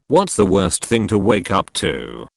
What's the worst thing to wake up to?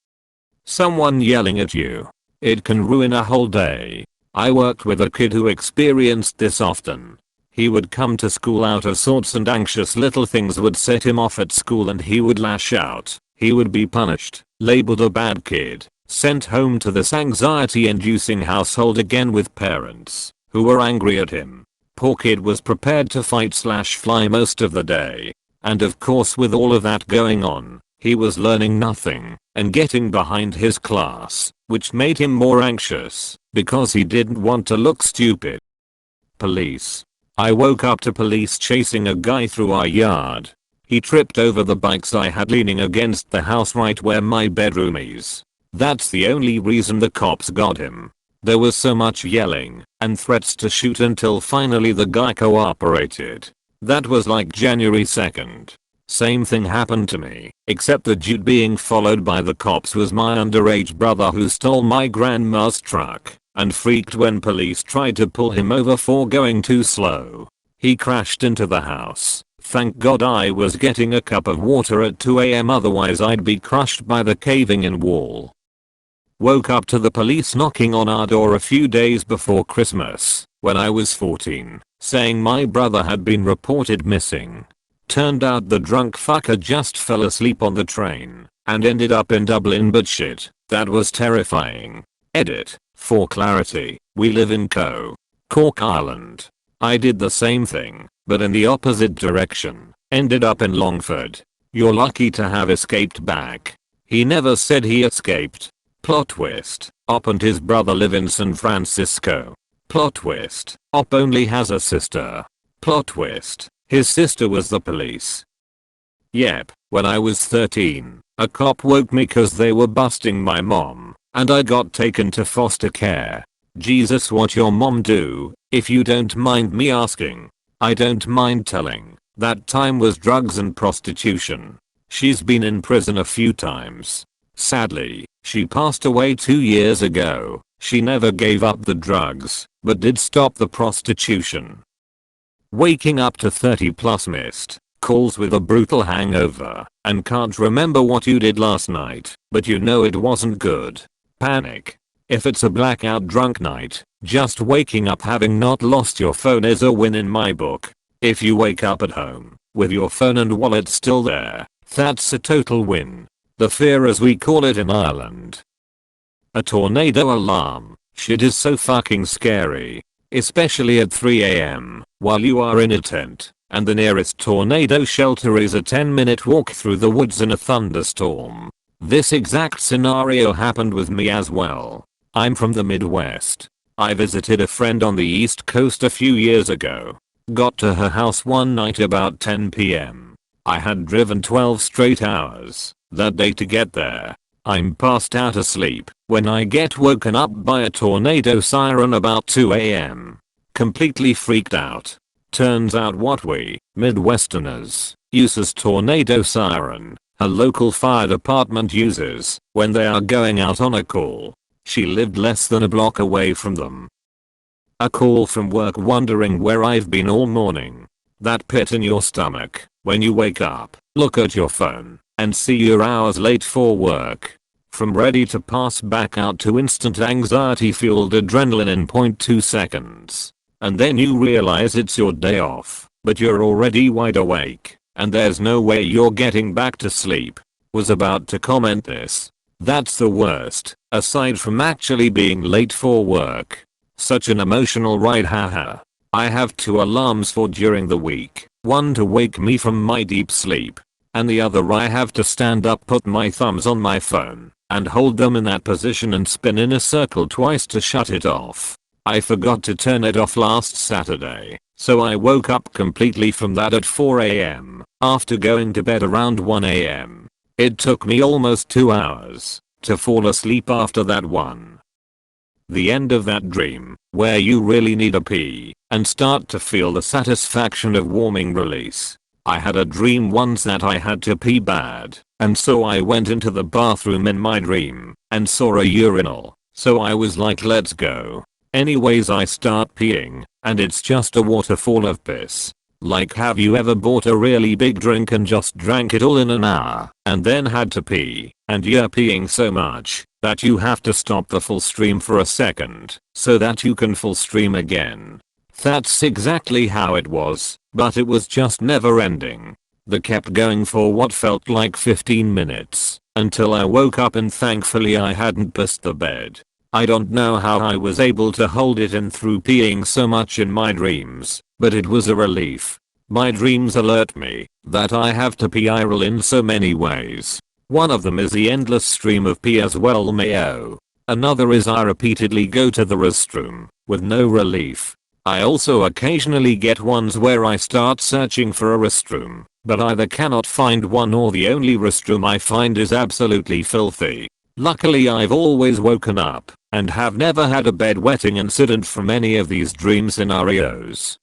Someone yelling at you. It can ruin a whole day. I worked with a kid who experienced this often. He would come to school out of sorts and anxious. Little things would set him off at school and he would lash out. He would be punished, labeled a bad kid, sent home to this anxiety-inducing household again with parents who were angry at him. Poor kid was prepared to fight/fly most of the day. And of course, with all of that going on, he was learning nothing and getting behind his class, which made him more anxious because he didn't want to look stupid. Police. I woke up to police chasing a guy through our yard. He tripped over the bikes I had leaning against the house right where my bedroom is. That's the only reason the cops got him. There was so much yelling and threats to shoot until finally the guy cooperated. That was like January 2nd. Same thing happened to me, except the dude being followed by the cops was my underage brother who stole my grandma's truck and freaked when police tried to pull him over for going too slow. He crashed into the house. Thank God I was getting a cup of water at 2 AM, otherwise I'd be crushed by the caving in wall. Woke up to the police knocking on our door a few days before Christmas, when I was 14, saying my brother had been reported missing. Turned out the drunk fucker just fell asleep on the train and ended up in Dublin, but shit, that was terrifying. Edit. For clarity, we live in Cork, Ireland. I did the same thing, but in the opposite direction. Ended up in Longford. You're lucky to have escaped back. He never said he escaped. Plot twist. Op and his brother live in San Francisco. Plot twist. Op only has a sister. Plot twist. His sister was the police. Yep, when I was 13, a cop woke me cause they were busting my mom, and I got taken to foster care. Jesus, what your mom do, if you don't mind me asking? I don't mind telling. That time was drugs and prostitution. She's been in prison a few times. Sadly, she passed away 2 years ago. She never gave up the drugs, but did stop the prostitution. Waking up to 30 plus missed calls with a brutal hangover and can't remember what you did last night, but you know it wasn't good. Panic. If it's a blackout drunk night, just waking up having not lost your phone is a win in my book. If you wake up at home with your phone and wallet still there, that's a total win. The fear, as we call it in Ireland. A tornado alarm. Shit is so fucking scary. Especially at 3 AM while you are in a tent and the nearest tornado shelter is a 10-minute walk through the woods in a thunderstorm. This exact scenario happened with me as well. I'm from the Midwest. I visited a friend on the East Coast a few years ago. Got to her house one night about 10 PM. I had driven 12 straight hours that day to get there. I'm passed out asleep when I get woken up by a tornado siren about 2 AM. Completely freaked out. Turns out what we, Midwesterners, use as tornado siren, a local fire department uses when they are going out on a call. She lived less than a block away from them. A call from work wondering where I've been all morning. That pit in your stomach when you wake up, look at your phone, and see you're hours late for work. From ready to pass back out to instant anxiety fueled adrenaline in 0.2 seconds. And then you realize it's your day off, but you're already wide awake, and there's no way you're getting back to sleep. Was about to comment this. That's the worst, aside from actually being late for work. Such an emotional ride, haha. I have 2 alarms for during the week, one to wake me from my deep sleep, and the other I have to stand up, put my thumbs on my phone, and hold them in that position and spin in a circle twice to shut it off. I forgot to turn it off last Saturday, so I woke up completely from that at 4 AM, after going to bed around 1 AM. It took me almost 2 hours to fall asleep after that one. The end of that dream, where you really need a pee, and start to feel the satisfaction of warming release. I had a dream once that I had to pee bad, and so I went into the bathroom in my dream, and saw a urinal, so I was like, let's go. Anyways, I start peeing, and it's just a waterfall of piss. Like, have you ever bought a really big drink and just drank it all in an hour and then had to pee, and you're peeing so much that you have to stop the full stream for a second so that you can full stream again? That's exactly how it was, but it was just never ending. That kept going for what felt like 15 minutes until I woke up, and thankfully I hadn't pissed the bed. I don't know how I was able to hold it in through peeing so much in my dreams, but it was a relief. My dreams alert me that I have to pee IRL in so many ways. One of them is the endless stream of pee as well, mayo. Another is I repeatedly go to the restroom with no relief. I also occasionally get ones where I start searching for a restroom, but either cannot find one or the only restroom I find is absolutely filthy. Luckily I've always woken up and have never had a bedwetting incident from any of these dream scenarios.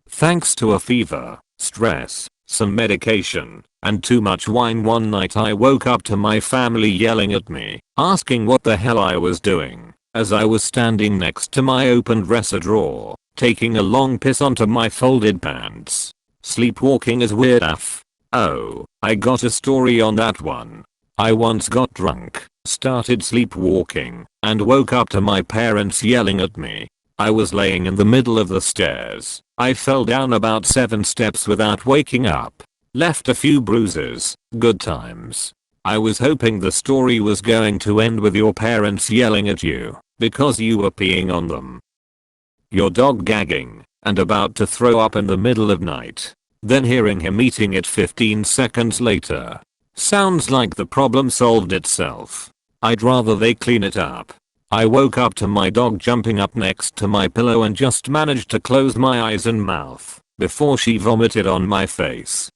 Thanks to a fever, stress, some medication, and too much wine, one night I woke up to my family yelling at me, asking what the hell I was doing, as I was standing next to my open dresser drawer, taking a long piss onto my folded pants. Sleepwalking is weird AF. Oh, I got a story on that one. I once got drunk, started sleepwalking, and woke up to my parents yelling at me. I was laying in the middle of the stairs. I fell down about 7 steps without waking up. Left a few bruises. Good times. I was hoping the story was going to end with your parents yelling at you because you were peeing on them. Your dog gagging and about to throw up in the middle of night. Then hearing him eating it 15 seconds later. Sounds like the problem solved itself. I'd rather they clean it up. I woke up to my dog jumping up next to my pillow and just managed to close my eyes and mouth before she vomited on my face.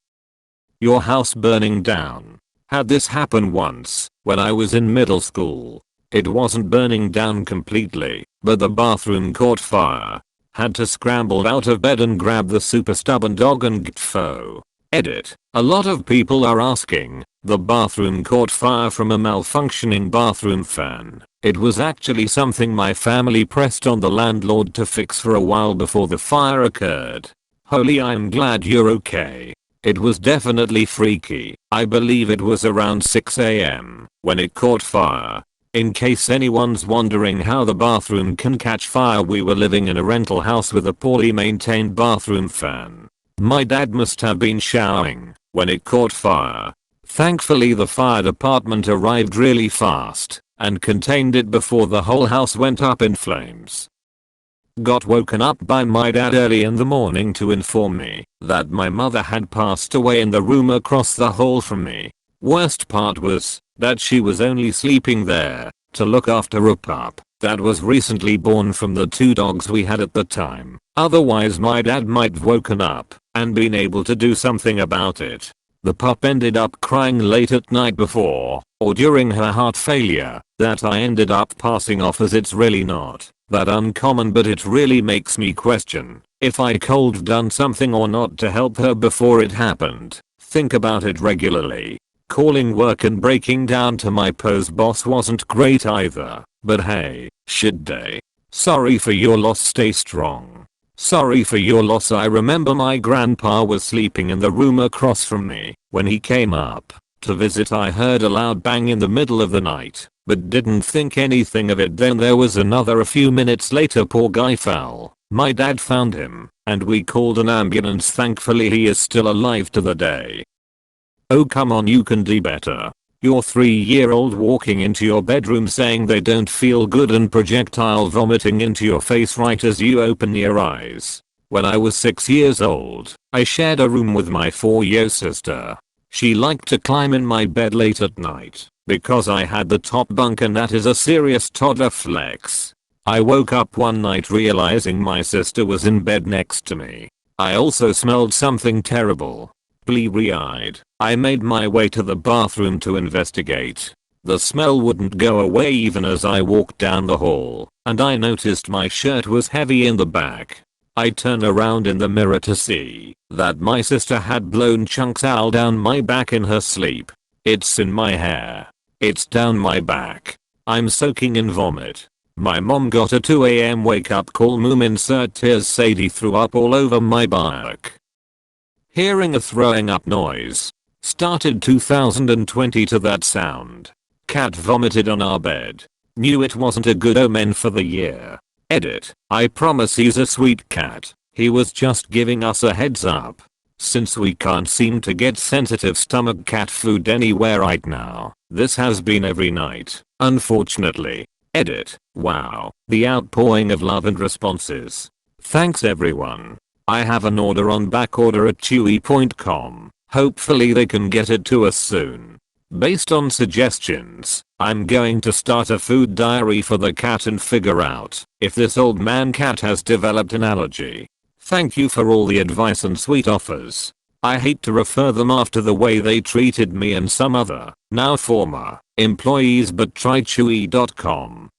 Your house burning down. Had this happen once when I was in middle school. It wasn't burning down completely, but the bathroom caught fire. Had to scramble out of bed and grab the super stubborn dog and gtfo. Edit. A lot of people are asking, the bathroom caught fire from a malfunctioning bathroom fan. It was actually something my family pressed on the landlord to fix for a while before the fire occurred. Holy, I'm glad you're okay. It was definitely freaky. I believe it was around 6 AM when it caught fire. In case anyone's wondering how the bathroom can catch fire, we were living in a rental house with a poorly maintained bathroom fan. My dad must have been showering when it caught fire. Thankfully the fire department arrived really fast and contained it before the whole house went up in flames. Got woken up by my dad early in the morning to inform me that my mother had passed away in the room across the hall from me. Worst part was that she was only sleeping there to look after a pup that was recently born from the 2 dogs we had at the time. Otherwise my dad might have woken up and been able to do something about it. The pup ended up crying late at night before or during her heart failure that I ended up passing off, as it's really not that uncommon, but it really makes me question if I could have done something or not to help her before it happened. Think about it regularly. Calling work and breaking down to my pose boss wasn't great either, but hey, shit day. Sorry for your loss, stay strong. Sorry for your loss. I remember my grandpa was sleeping in the room across from me. When he came up to visit, I heard a loud bang in the middle of the night, but didn't think anything of it. Then there was another a few minutes later. Poor guy fell. My dad found him, and we called an ambulance. Thankfully he is still alive to the day. Oh come on, you can do better. Your 3-year-old walking into your bedroom saying they don't feel good and projectile vomiting into your face right as you open your eyes. When I was 6 years old, I shared a room with my 4-year sister. She liked to climb in my bed late at night because I had the top bunk, and that is a serious toddler flex. I woke up one night realizing my sister was in bed next to me. I also smelled something terrible. Bleary-eyed, I made my way to the bathroom to investigate. The smell wouldn't go away even as I walked down the hall, and I noticed my shirt was heavy in the back. I turned around in the mirror to see that my sister had blown chunks all down my back in her sleep. It's in my hair. It's down my back. I'm soaking in vomit. My mom got a 2 AM wake up call. Moom insert tears. Sadie threw up all over my back. Hearing a throwing up noise. Started 2020 to that sound. Cat vomited on our bed. Knew it wasn't a good omen for the year. Edit. I promise he's a sweet cat. He was just giving us a heads up. Since we can't seem to get sensitive stomach cat food anywhere right now, this has been every night, unfortunately. Edit. Wow, the outpouring of love and responses. Thanks everyone. I have an order on backorder at chewy.com. Hopefully they can get it to us soon. Based on suggestions, I'm going to start a food diary for the cat and figure out if this old man cat has developed an allergy. Thank you for all the advice and sweet offers. I hate to refer them after the way they treated me and some other, now former, employees, but try chewy.com.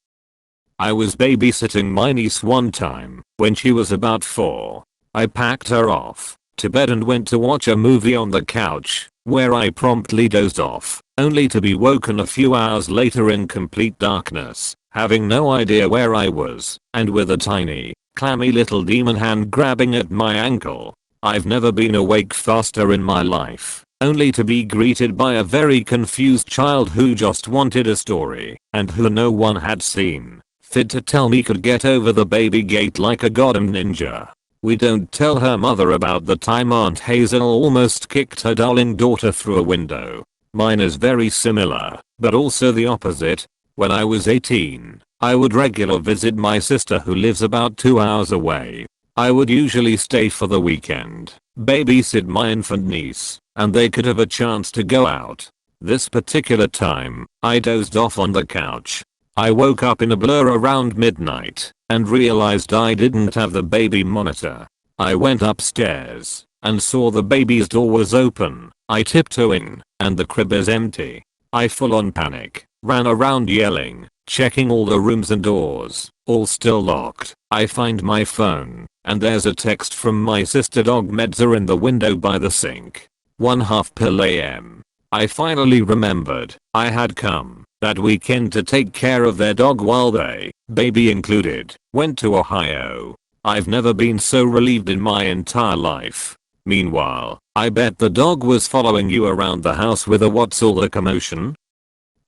I was babysitting my niece one time when she was about 4. I packed her off to bed and went to watch a movie on the couch, where I promptly dozed off, only to be woken a few hours later in complete darkness, having no idea where I was, and with a tiny, clammy little demon hand grabbing at my ankle. I've never been awake faster in my life, only to be greeted by a very confused child who just wanted a story, and who no one had seen fit to tell me could get over the baby gate like a goddamn ninja. We don't tell her mother about the time Aunt Hazel almost kicked her darling daughter through a window. Mine is very similar, but also the opposite. When I was 18, I would regularly visit my sister who lives about 2 hours away. I would usually stay for the weekend, babysit my infant niece, and they could have a chance to go out. This particular time, I dozed off on the couch. I woke up in a blur around midnight and realized I didn't have the baby monitor. I went upstairs and saw the baby's door was open. I tiptoe in and the crib is empty. I full on panic, ran around yelling, checking all the rooms and doors, all still locked. I find my phone and there's a text from my sister. Dog meds are in the window by the sink. 1:30 a.m. I finally remembered I had come that weekend to take care of their dog while they, baby included, went to Ohio. I've never been so relieved in my entire life. Meanwhile, I bet the dog was following you around the house with a "what's all the commotion?"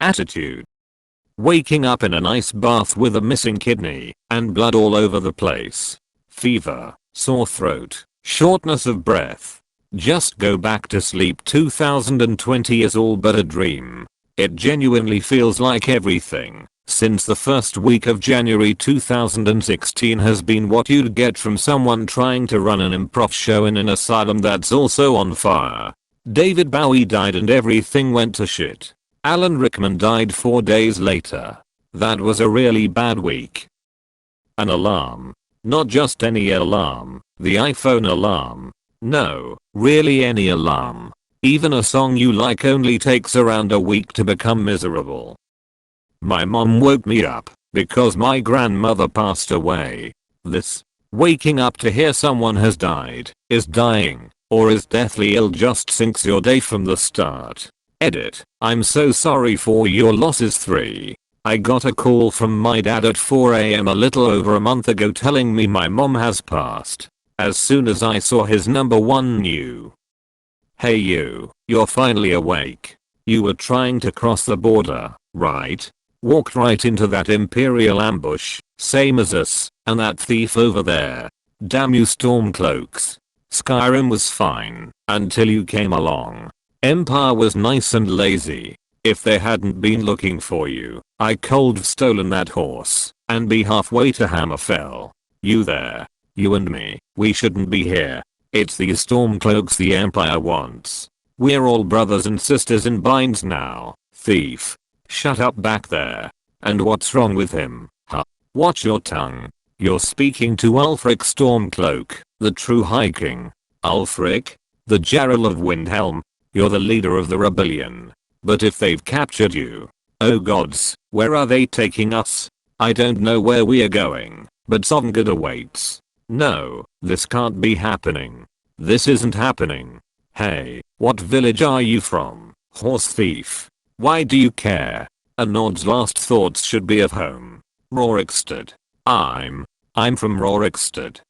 attitude. Waking up in an ice bath with a missing kidney and blood all over the place. Fever, sore throat, shortness of breath. Just go back to sleep. 2020 is all but a dream. It genuinely feels like everything since the first week of January 2016 has been what you'd get from someone trying to run an improv show in an asylum that's also on fire. David Bowie died and everything went to shit. Alan Rickman died 4 days later. That was a really bad week. An alarm. Not just any alarm, the iPhone alarm. No, really any alarm. Even a song you like only takes around a week to become miserable. My mom woke me up because my grandmother passed away. This, waking up to hear someone has died, is dying, or is deathly ill just sinks your day from the start. Edit. I'm so sorry for your losses. 3. I got a call from my dad at 4 a.m. a little over a month ago telling me my mom has passed. As soon as I saw his number, one knew. Hey you're finally awake. You were trying to cross the border, right? Walked right into that Imperial ambush, same as us, and that thief over there. Damn you Stormcloaks. Skyrim was fine, until you came along. Empire was nice and lazy. If they hadn't been looking for you, I could've stolen that horse, and be halfway to Hammerfell. You there. You and me, we shouldn't be here. It's these Stormcloaks the Empire wants. We're all brothers and sisters in binds now, thief. Shut up back there. And what's wrong with him, huh? Watch your tongue. You're speaking to Ulfric Stormcloak, the true High King. Ulfric? The Jarl of Windhelm? You're the leader of the rebellion. But if they've captured you, oh gods, where are they taking us? I don't know where we are going, but Sovngarde awaits. No, this can't be happening. This isn't happening. Hey, what village are you from, horse thief? Why do you care? A Nord's last thoughts should be of home. Rorikstead. I'm from Rorikstead.